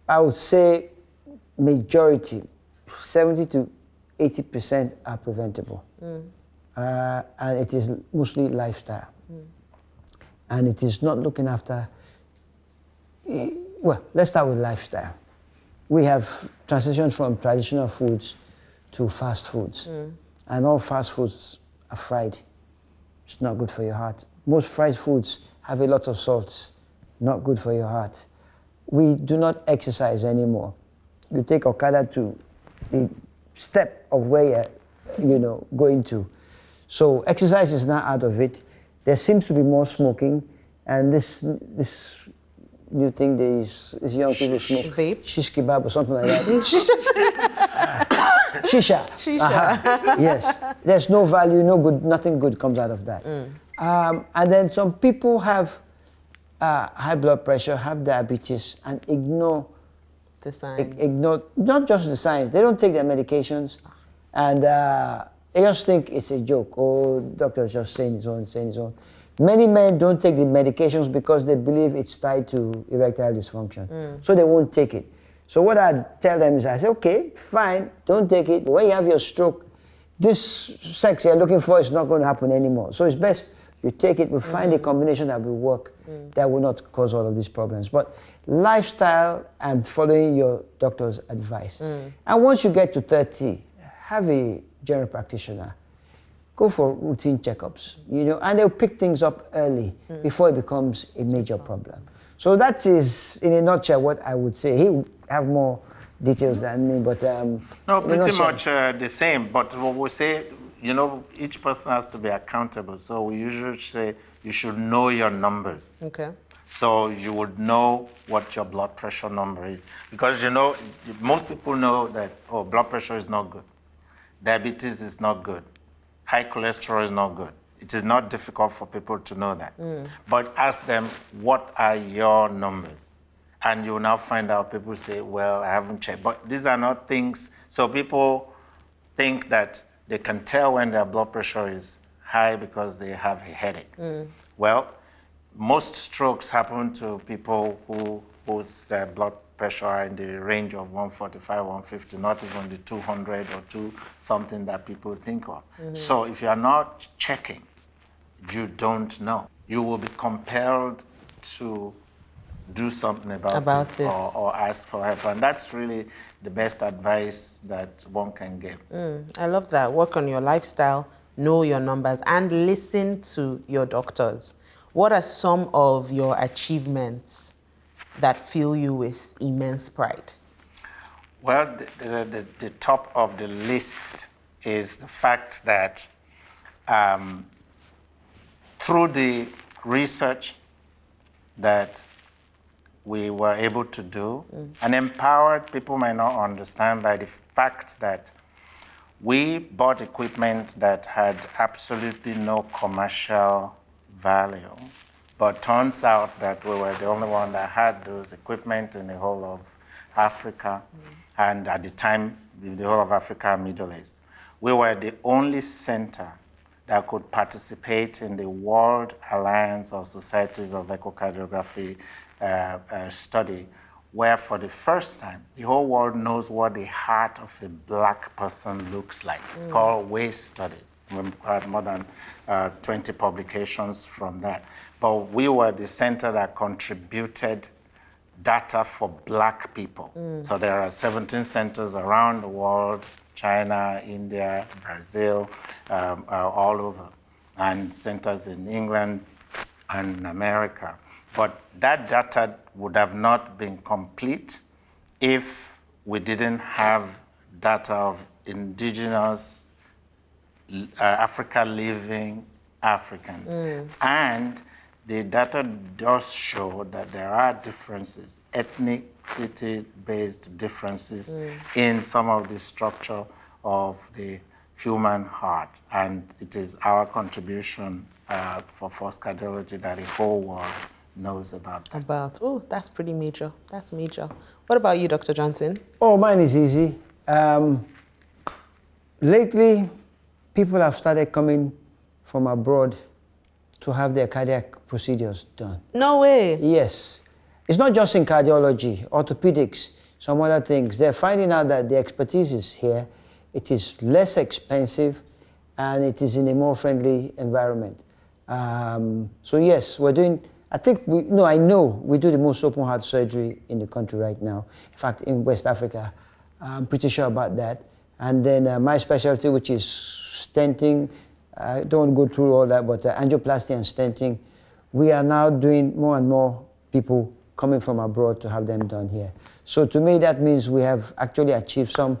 [SPEAKER 2] I would say, majority, 70 to 80% are preventable. And it is mostly lifestyle. And it is not looking after, well, let's start with lifestyle. We have transitioned from traditional foods to fast foods. And all fast foods are fried. It's not good for your heart. Most fried foods have a lot of salts, not good for your heart. We do not exercise anymore. You take Okada to the step of where you're going to. So exercise is now out of it. There seems to be more smoking, and this new thing, these young people smoke
[SPEAKER 1] Vape?
[SPEAKER 2] shish kebab or something like that. Shisha.
[SPEAKER 1] Shisha.
[SPEAKER 2] Yes. There's no value, no good, nothing good comes out of that. And then some people have high blood pressure, have diabetes, and ignore
[SPEAKER 1] The signs.
[SPEAKER 2] ignore not just the signs. They don't take their medications, and they just think it's a joke. Oh, doctor's just saying his own. Many men don't take the medications because they believe it's tied to erectile dysfunction, so they won't take it. So what I tell them is, I say, okay, fine, don't take it. But when you have your stroke, this sex you're looking for is not going to happen anymore. So it's best you take it. We find a combination that will work, that will not cause all of these problems. But lifestyle and following your doctor's advice. And once you get to 30, have a general practitioner. Go for routine checkups, and they'll pick things up early before it becomes a major problem. So that is, in a nutshell, what I would say. He would have more details than me, but
[SPEAKER 3] no, pretty much the same. But what we say, each person has to be accountable. So we usually say you should know your numbers.
[SPEAKER 1] Okay.
[SPEAKER 3] So you would know what your blood pressure number is, because most people know that blood pressure is not good, diabetes is not good, high cholesterol is not good. It is not difficult for people to know that. But ask them, what are your numbers? And you will now find out people say, well, I haven't checked. But these are not things, so people think that they can tell when their blood pressure is high because they have a headache. Well, most strokes happen to people whose blood pressure are in the range of 145, 150, not even the 200 or 2 something that people think of. So if you are not checking, you don't know. You will be compelled to do something about it. Or ask for help. And that's really the best advice that one can give.
[SPEAKER 1] I love that. Work on your lifestyle, know your numbers, and listen to your doctors. What are some of your achievements that fill you with immense pride?
[SPEAKER 3] Well, the top of the list is the fact that through the research that we were able to do, and empowered, people might not understand, by the fact that we bought equipment that had absolutely no commercial value, but turns out that we were the only one that had those equipment in the whole of Africa, and at the time, the whole of Africa and Middle East. We were the only center that could participate in the World Alliance of Societies of Echocardiography study, where for the first time, the whole world knows what the heart of a black person looks like, called WAIS studies. We had more than 20 publications from that. But we were the center that contributed data for black people. So there are 17 centers around the world, China, India, Brazil, all over, and centers in England and America. But that data would have not been complete if we didn't have data of indigenous Africa living Africans. And the data does show that there are differences, ethnicity-based differences in some of the structure of the human heart. And it is our contribution for First Cardiology that the whole world knows about.
[SPEAKER 1] Oh, that's pretty major. That's major. What about you, Dr. Johnson?
[SPEAKER 2] Oh, mine is easy. Lately, people have started coming from abroad to have their cardiac procedures done.
[SPEAKER 1] No way.
[SPEAKER 2] Yes. It's not just in cardiology, orthopedics, some other things. They're finding out that the expertise is here, it is less expensive, and it is in a more friendly environment. So yes, we're doing, I know we do the most open heart surgery in the country right now. In fact, in West Africa, I'm pretty sure about that. And then my specialty, which is stenting, I don't go through all that, but angioplasty and stenting, we are now doing more and more people coming from abroad to have them done here. So to me, that means we have actually achieved some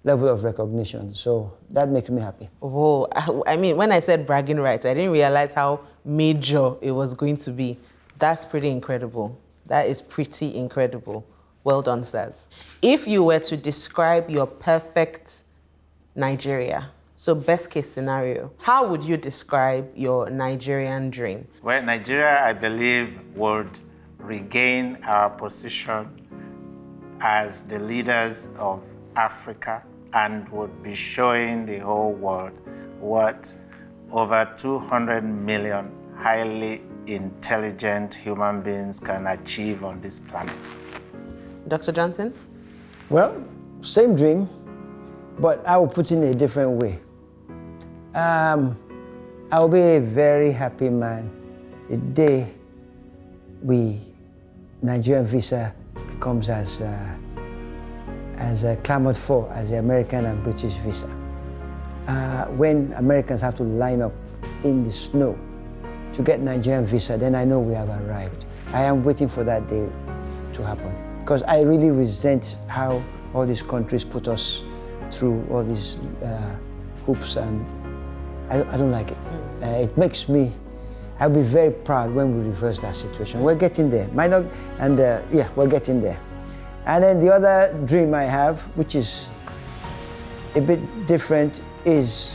[SPEAKER 2] level of recognition. So that makes me happy.
[SPEAKER 1] Whoa, I mean, when I said bragging rights, I didn't realize how major it was going to be. That's pretty incredible. That is pretty incredible. Well done, sirs. If you were to describe your perfect Nigeria, so best case scenario, how would you describe your Nigerian dream?
[SPEAKER 3] Well, Nigeria, I believe, would regain our position as the leaders of Africa and would be showing the whole world what over 200 million highly intelligent human beings can achieve on this planet.
[SPEAKER 1] Dr. Johnson?
[SPEAKER 2] Well, same dream, but I will put it in a different way. I'll be a very happy man the day Nigerian visa becomes as clamored for as the American and British visa. When Americans have to line up in the snow to get Nigerian visa, then I know we have arrived. I am waiting for that day to happen because I really resent how all these countries put us through all these hoops, and I don't like it. It makes me, I'll be very proud when we reverse that situation. We're getting there. We're getting there. And then the other dream I have, which is a bit different, is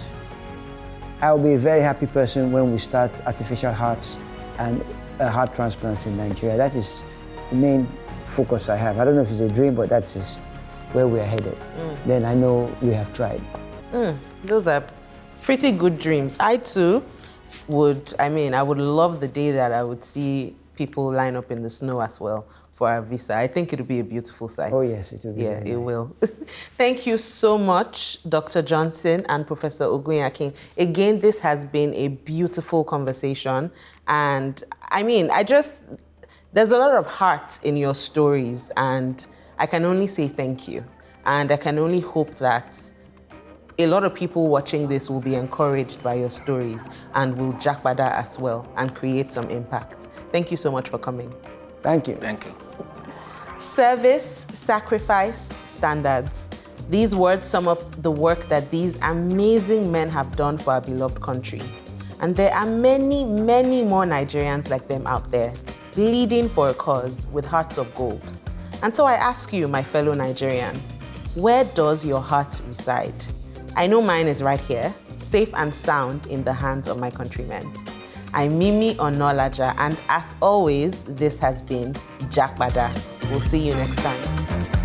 [SPEAKER 2] I'll be a very happy person when we start artificial hearts and heart transplants in Nigeria. That is the main focus I have. I don't know if it's a dream, but that's where we're headed. Then I know we have tried.
[SPEAKER 1] Those are pretty good dreams. I too would love the day that I would see people line up in the snow as well for our visa. I think it would be a beautiful sight.
[SPEAKER 2] Oh yes, it will be.
[SPEAKER 1] Yeah, it will. Thank you so much, Dr. Johnson and Professor Ogunyankin. Again, this has been a beautiful conversation. And there's a lot of heart in your stories, and I can only say thank you. And I can only hope that a lot of people watching this will be encouraged by your stories and will JAPADA as well and create some impact. Thank you so much for coming.
[SPEAKER 2] Thank you.
[SPEAKER 3] Thank you.
[SPEAKER 1] Service, sacrifice, standards. These words sum up the work that these amazing men have done for our beloved country. And there are many, many more Nigerians like them out there, bleeding for a cause with hearts of gold. And so I ask you, my fellow Nigerian, where does your heart reside? I know mine is right here, safe and sound in the hands of my countrymen. I'm Mimi Onalaja, and as always, this has been JAPADA. We'll see you next time.